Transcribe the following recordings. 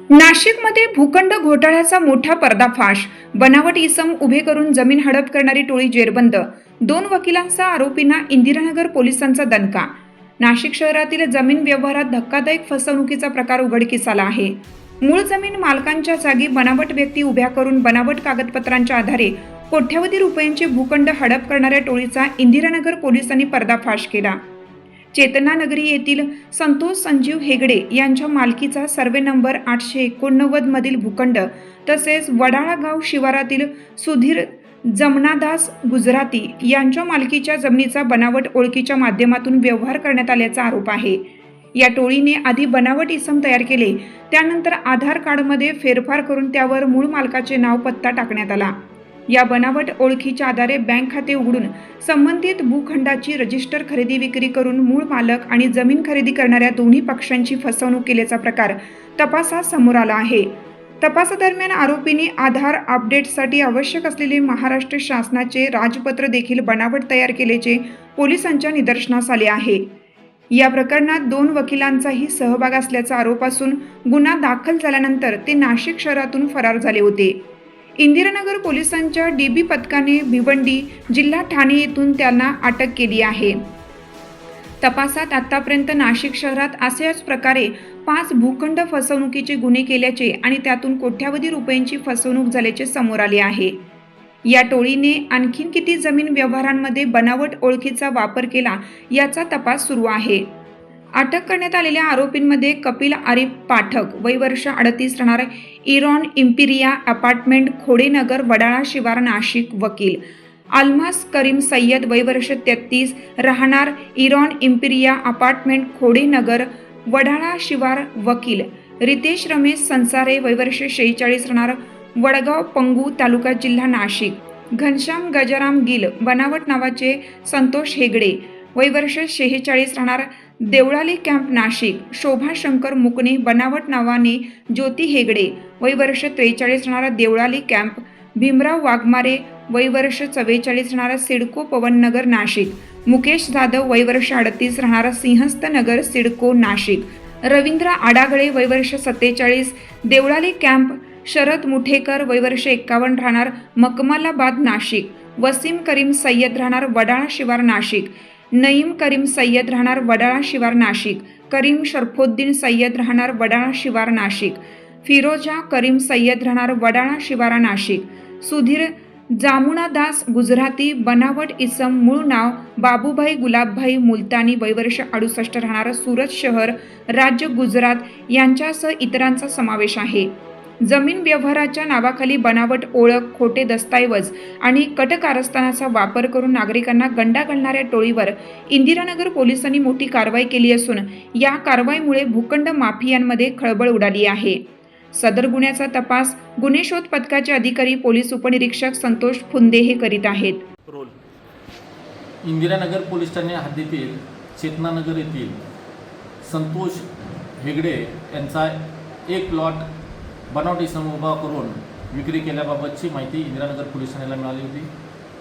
नाशिकमध्ये भूखंड घोटाळ्याचा मोठा पर्दाफाश. बनावट इसम उभे करून जमीन हडप करणारी टोळी जेरबंद. 2 वकिलांसह आरोपींना इंदिरानगर पोलिसांचा दणका. नाशिक शहरातील जमीन व्यवहारात धक्कादायक फसवणुकीचा प्रकार उघडकीस आला आहे. मूळ जमीन मालकांच्या जागी बनावट व्यक्ती उभ्या करून बनावट कागदपत्रांच्या आधारे कोट्यवधी रुपयांचे भूखंड हडप करणाऱ्या टोळीचा इंदिरानगर पोलिसांनी पर्दाफाश केला. चेतनानगरी येथील संतोष संजीव हेगडे यांच्या मालकीचा सर्वे नंबर 889 मधील भूखंड तसेच वडाळा गाव शिवारातील सुधीर जमनादास गुजराती यांच्या मालकीच्या जमिनीचा बनावट ओळखीच्या माध्यमातून व्यवहार करण्यात आल्याचा आरोप आहे. या टोळीने आधी बनावट इसम तयार केले, त्यानंतर आधार कार्डमध्ये फेरफार करून त्यावर मूळ मालकाचे नाव पत्ता टाकण्यात आला. या बनावट ओळखीच्या आधारे बँक खाते उघडून संबंधित भूखंडाची रजिस्टर खरेदी विक्री करून मूळ मालक आणि जमीन खरेदी करणाऱ्या दोन्ही पक्षांची फसवणूक केल्याचा प्रकार तपासात समोर आला आहे. तपासादरम्यान आरोपींनी आधार अपडेटसाठी आवश्यक असलेले महाराष्ट्र शासनाचे राजपत्र देखील बनावट तयार केल्याचे पोलिसांच्या निदर्शनास आले आहे. या प्रकरणात 2 वकिलांचाही सहभाग असल्याचा आरोप असून गुन्हा दाखल झाल्यानंतर ते नाशिक शहरातून फरार झाले होते. इंदिरानगर पोलिसांच्या डीबी पथकाने भिवंडी, जिल्हा ठाणे येथून त्यांना अटक केली आहे. तपासात आतापर्यंत नाशिक शहरात अशाच प्रकारे 5 भूखंड फसवणुकीचे गुन्हे केल्याचे आणि त्यातून कोट्यवधी रुपयांची फसवणूक झाल्याचे समोर आले आहे. या टोळीने आणखीन किती जमीन व्यवहारांमध्ये बनावट ओळखीचा वापर केला याचा तपास सुरू आहे. अटक करण्यात आलेल्या आरोपींमध्ये कपिल आरिफ पाठक वय वर्ष 38 राहणार इरॉन इम्पिरिया अपार्टमेंट खोडेनगर वडाळा शिवार नाशिक वकील, अल्मास करीम सय्यद वय वर्ष 33 राहणार इरॉन इम्पिरिया अपार्टमेंट खोडेनगर वडाळा शिवार वकील, रितेश रमेश संसारे वय वर्ष 46 राहणार वडगाव पंगू तालुका जिल्हा नाशिक, घनश्याम गजाराम गिल बनावट नावाचे संतोष हेगडे वय वर्ष 46 राहणार देवळाली कॅम्प नाशिक, शोभा शंकर मुकणे बनावट नावाने ज्योती हेगडे वय वर्ष 43 राहणारा देवळाली कॅम्प, भीमराव वाघमारे वय वर्ष 44 राहणारा सिडको पवननगर नाशिक, मुकेश जाधव वय वर्ष 38 राहणारा सिंहस्थ नगर सिडको नाशिक, रवींद्र आडागळे वय वर्ष 47 देवळाली कॅम्प, शरद मुठेकर वय वर्ष 51 राहणार मकमालाबाद नाशिक, वसीम करीम सय्यद राहणार वडाळा शिवार नाशिक, नईम करीम सय्यद राहणार वडाळा शिवार नाशिक, करीम शरफुद्दीन सय्यद राहणार वडाळा शिवार नाशिक, फिरोजा करीम सय्यद राहणार वडाळा शिवारा नाशिक, सुधीर जामुनादास गुजराती बनावट इसम मूळ नाव बाबूभाई गुलाबभाई मुलतानी वय वर्ष 68 राहणार सुरत शहर राज्य गुजरात यांच्यासह इतरांचा समावेश आहे. जमीन व्यवहाराच्या नावाखाली बनावट ओळख, खोटे दस्तऐवज आणि कटकारस्थानाचा वापर करून नागरिकांना गंडा घालणाऱ्या टोळीवर इंदिरानगर पोलिसांनी मोठी कारवाई केली असून या कारवाईमुळे भूखंड माफियांमध्ये खळबळ उडाली आहे. सदर गुन्ह्याचा तपास गुन्हे शोध पथकाचे अधिकारी पोलीस उपनिरीक्षक संतोष फुंदे हे करीत आहेत. इंदिरानगर पोलीस ठाणे हद्दीतील चेतनानगर येथील संतोष हेगडे यांचा एक प्लॉट बनावट इसम उभा करून विक्री केल्याबाबतची माहिती इंदिरानगर पोलीस ठाण्याला मिळाली होती.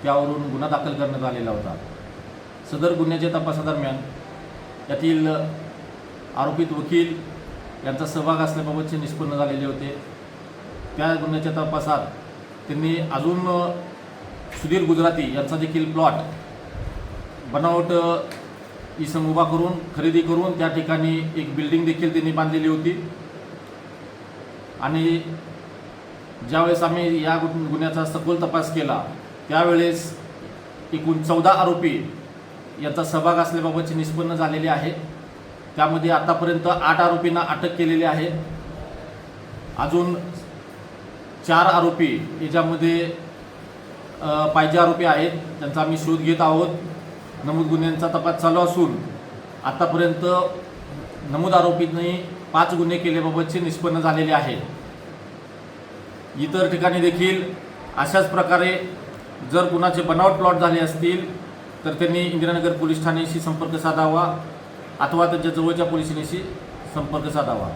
त्यावरून गुन्हा दाखल करण्यात आलेला होता. सदर गुन्ह्याच्या तपासादरम्यान यातील आरोपित वकील यांचा सहभाग असल्याबाबतचे निष्पन्न झालेले होते. त्या गुन्ह्याच्या तपासात त्यांनी अजून सुधीर गुजराती यांचा देखील प्लॉट बनावट इसम उभा करून खरेदी करून त्या ठिकाणी एक बिल्डिंग देखील त्यांनी बांधलेली होती. आणि ज्यावेळेस आम्ही या गुन्ह्याचा सखोल तपास केला त्यावेळेस एकूण 14 आरोपी यांचा सहभाग असल्याबाबतचे निष्पन्न झालेले आहे. त्यामध्ये आतापर्यंत 8 आरोपींना अटक केलेली आहे. अजून 4 आरोपी याच्यामध्ये पाहिजे आरोपी आहेत, त्यांचा आम्ही शोध घेत आहोत. नमूद गुन्ह्यांचा तपास चालू असून आतापर्यंत नमूद आरोपींनी 5 गुन्हे केल्याबाबतचे निष्पन्न झालेले आहेत. इतर ठिकाणी देखील अशाच प्रकारे जर कुणाचे बनावट प्लॉट झाले असतील तर त्यांनी इंदिरानगर पोलीस ठाण्याशी संपर्क साधावा अथवा त्यांच्या जवळच्या पोलिस स्टेशनशी संपर्क साधावा.